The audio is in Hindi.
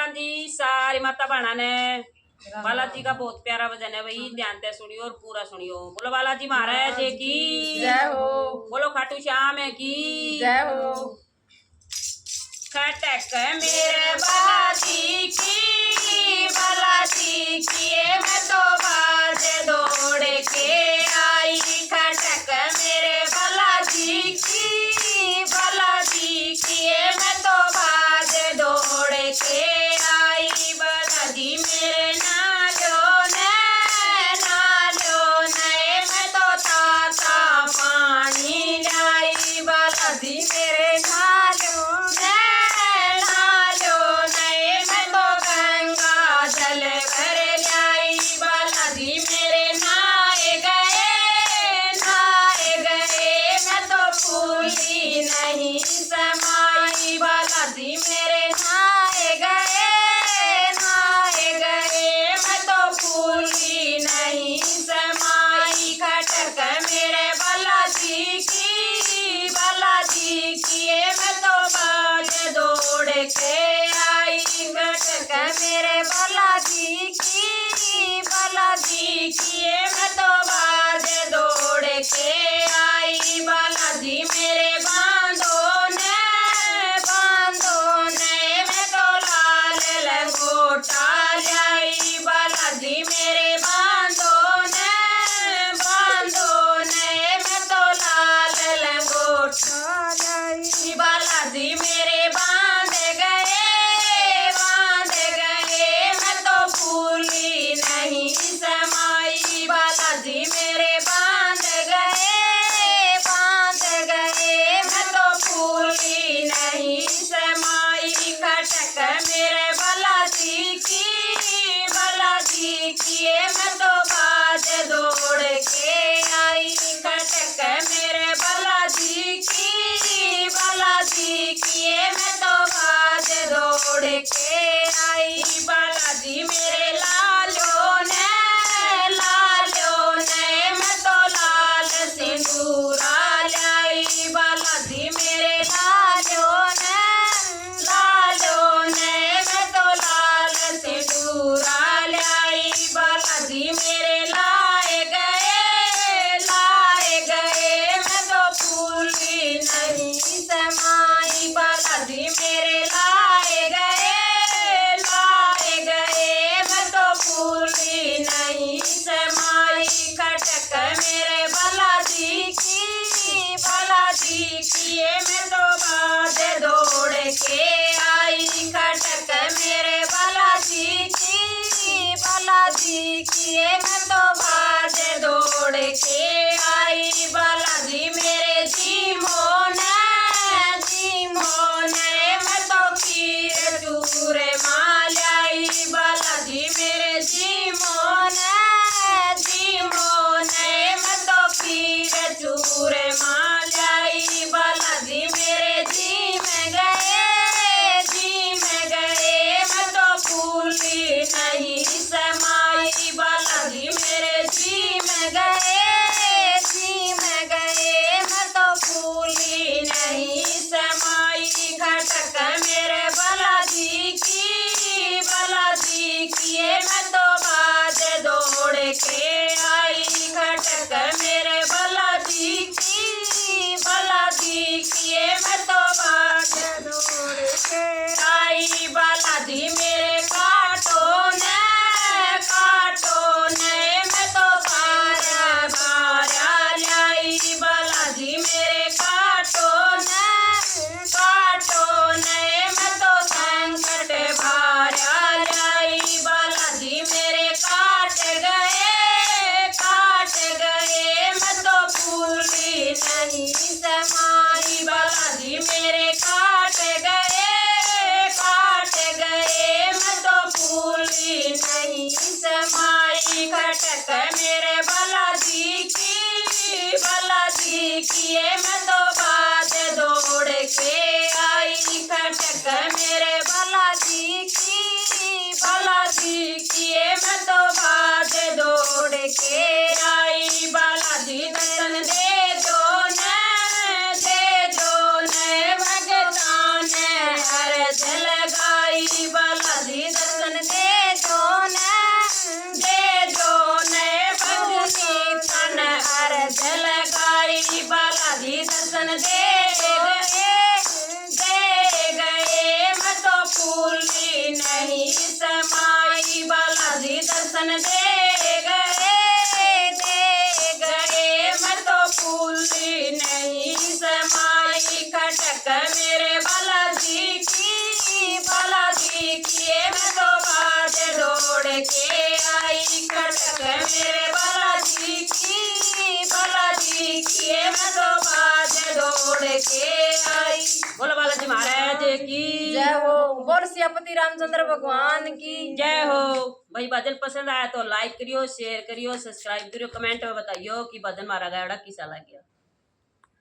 जी सारी माता बहना ने बालाजी का बहुत प्यारा भजन है भाई, ध्यान से सुनियो और पूरा सुनियो। बोलो बालाजी महाराज की जय हो। बोलो खाटू श्याम की जय हो। खटक मेरे बालाजी की मैं तो बाज दौड़ के आई। खटक मेरे बालाजी की मैं तो बाज दौड़ के आई। बालाजी मेरे नालो ने मैं तो ताता पानी लाई। बालाजी मेरे नालो ने मैं तो गंगा जल भर लाई। बालाजी मेरे नहाए गए मैं तो फूली नहीं समाई। बालाजी मेरे नहाए गए मैं तो फूली नहीं समाई। खटक मेरे बालाजी की मैं तो बाज दौड़ के आई। खटक मेरे बालाजी की मैं तो बाज दौड़ के आई। बालाजी मेरे बांधो ने मैं तो लाल लंगोटा लाई। बालाजी मेरे बांधो ने मैं तो लाल लंगोटा लाई। बालाजी मेरे बांध गए मैं तो फूली नहीं समाई। बालाजी मेरे बांध गए मैं तो फूली नहीं समाई। खटक मेरे बालाजी की मैं तो बाज दौड़ के आई। खटक मेरे बालाजी की मैं तो बाज दौड़ के आई। बालाजी मेरे लालो ने मैं तो लाल सिंदूरा लाई। बालाजी मेरे लालो ने मैं तो लाल सिंदूरा लाई। बालाजी मेरे लाए गए मैं तो फूली नहीं समाई। बालाजी मेरे लाए गए मैं तो फूली नहीं समाई। खटक मेरे बालाजी की मैं तो बाज दौड़ के आई। खटक मेरे बालाजी की मैं तो बाज दौड़ के आई। बालाजी मेरे जीमो ने मैं तो खीर चूरे मालाई। बालाजी मेरे जीमो ने मैं तो खीर चूरे मालाई। बालाजी मेरे जी में गए मैं तो फूली नहीं समाई। बालाजी मेरे जी में गए मैं तो फूली नहीं समाई। खटक मेरे बालाजी की मैं तो बाज दौड़ के आई। खटक मेरे बालाजी की मैं तो बाज दौड़ के आई। बालाजी मेरे काटो ने मैं तो बारा लाई। बालाजी मेरे काटो ने मैं तो संकट भारा लाई। बालाजी मेरे काट गए मैं तो फूली नहीं समाई। बालाजी मेरे काट गए मैं तो फूली नहीं समाई। खटक मेरे बालाजी की मैं तो बाज दौड़ के आई। खटक मेरे बालाजी की मैं तो बाज दौड़ के आई। बालाजी दर्शन दे जो ने भगतान हर जल गाई। बालाजी दर्शन दे गए मैं तो फूली नहीं समाई। बालाजी दर्शन दे गए मैं तो फूली नहीं समाई। खटक मेरे बालाजी की मैं तो बाज दौड़ के आई। खटक मेरे बालाजी की मैं तो बाज दौड़ के आई। बोलो बालाजी महाराज की जय हो। बोल सियापति रामचंद्र भगवान की जय हो। भाई भजन पसंद आया तो लाइक करियो, शेयर करियो, सब्सक्राइब करियो, कमेंट में बताइयो कि भजन मारा गया किसा लग गया।